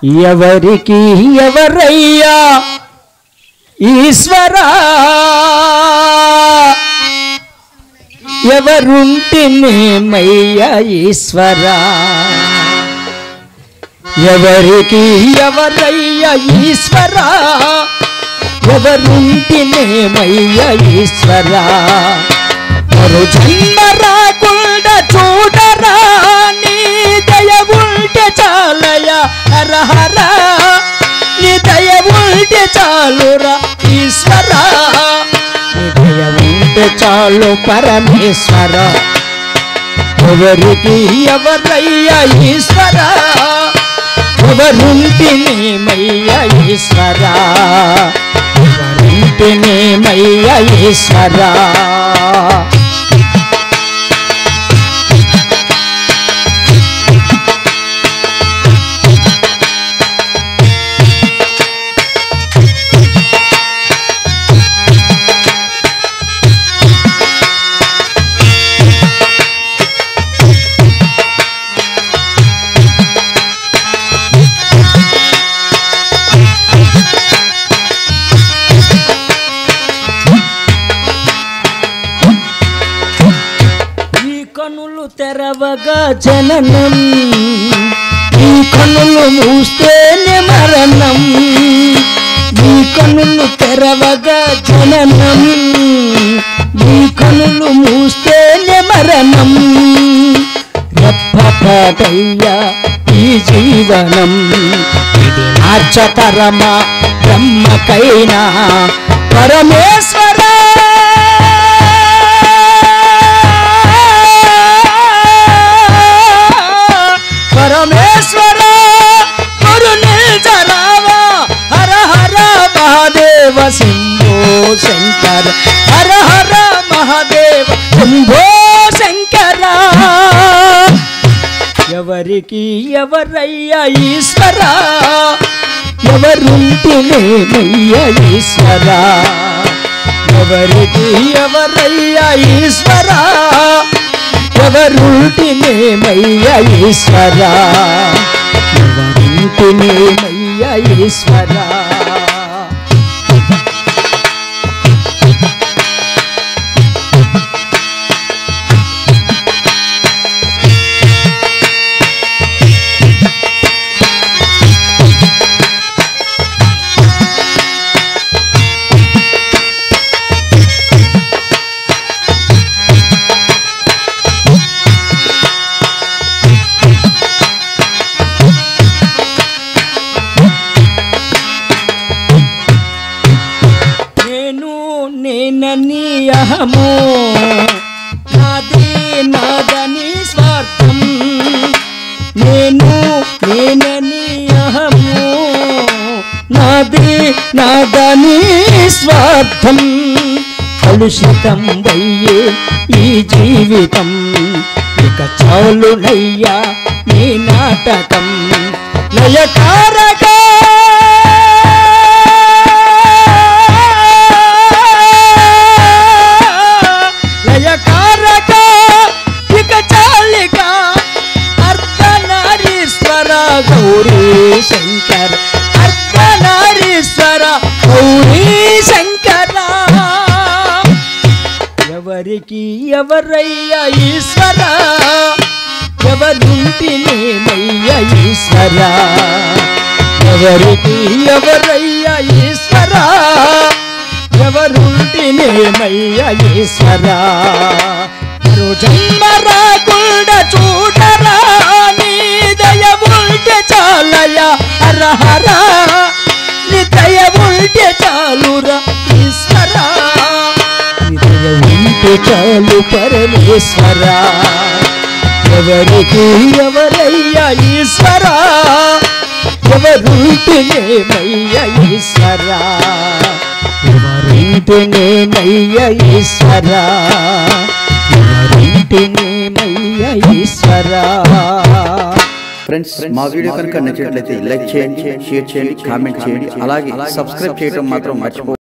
ఎవరికి ఎవరయ్యా ఈశ్వరా ఎవరుంటేనేమయ్యా ఈశ్వరా ఎవరికి ఎవరయ్యా ఈశ్వరా ఎవరుంటేనేమయ్యా ఈశ్వరా మరో జన్మ రాకుండా చూడరా నీ దయ ఉంటే చాలయ్యా హరహరా నీ దయ ఉంటే చాలురా ఈశ్వరా నీ దయ ఉంటే చాలు పరమేశ్వర ఎవరికి ఎవరయ్యా ఈశ్వరా ఎవరుంటేనేమయ్యా ఈశ్వరా ఎవరుంటేనేమయ్యా ఈశ్వరా కనులు తెరవగా జననం ఈ కనులు మూస్తేనే మరణం ఈ కనులు తెరవగా జననం ఈ కనులు మూస్తేనే మరణం రెప్పపాటయ్యా ఈ జీవనం ఇది మార్చతరమా బ్రహ్మకైనా పరమేశ్వర పరమేశ్వర గురు నిల్చరావా హర హర మహాదేవ శంభో శంకర హర హర మహాదేవ శంభో శంకర ఎవరికి ఎవరయ్యా ఈశ్వరా ఎవరుంటేనేమయ్యా ఈశ్వరా ఎవరికి ఎవరయ్యా ఈశ్వరా ఎవరుంటేనేమయ్యా ఈశ్వరా ఎవరుంటేనేమయ్యా ఈశ్వరా నేనని అహము నాది నాదని స్వార్థం నేనని అహము నాది నాదని స్వార్థం కలుషితం వయ్యే ఈ జీవితం ఇక చాలునయ్యా నీ నాటకం లయకారక గౌరీ శంకర అర్ధనారీశ్వర గౌరీ శంకర ఎవరికి ఎవరయ్యా ఈశ్వరా ఎవరుంటేనేమయ్యా ఈశ్వరా ఎవరికి ఎవరయ్యా ఈశ్వరా ఎవరుంటేనేమయ్యా ఈశ్వరా మరో జన్మ రాకుండా చూడరా నీ దయ ఉంటే చాలయ్యా హర హర నీ దయ ఉంటే చాలురా ఈశ్వరా నీ దయ ఉంటే చాలు పరమేశ్వరా ఎవరికి ఎవరయ్యా ఈశ్వరా ఎవరుంటేనేమయ్యా ఈశ్వరా ఎవరుంటేనేమయ్యా ఈశ్వరా ఎవరుంటేనేమయ్యా ఈశ్వరా ఫ్రెండ్స్ మా వీడియో కనుక నచ్చినట్లయితే లైక్ చేయండి, షేర్ చేయండి, కామెంట్ చేయండి, అలాగే సబ్స్క్రైబ్ చేయడం మాత్రం మర్చిపోవద్దు.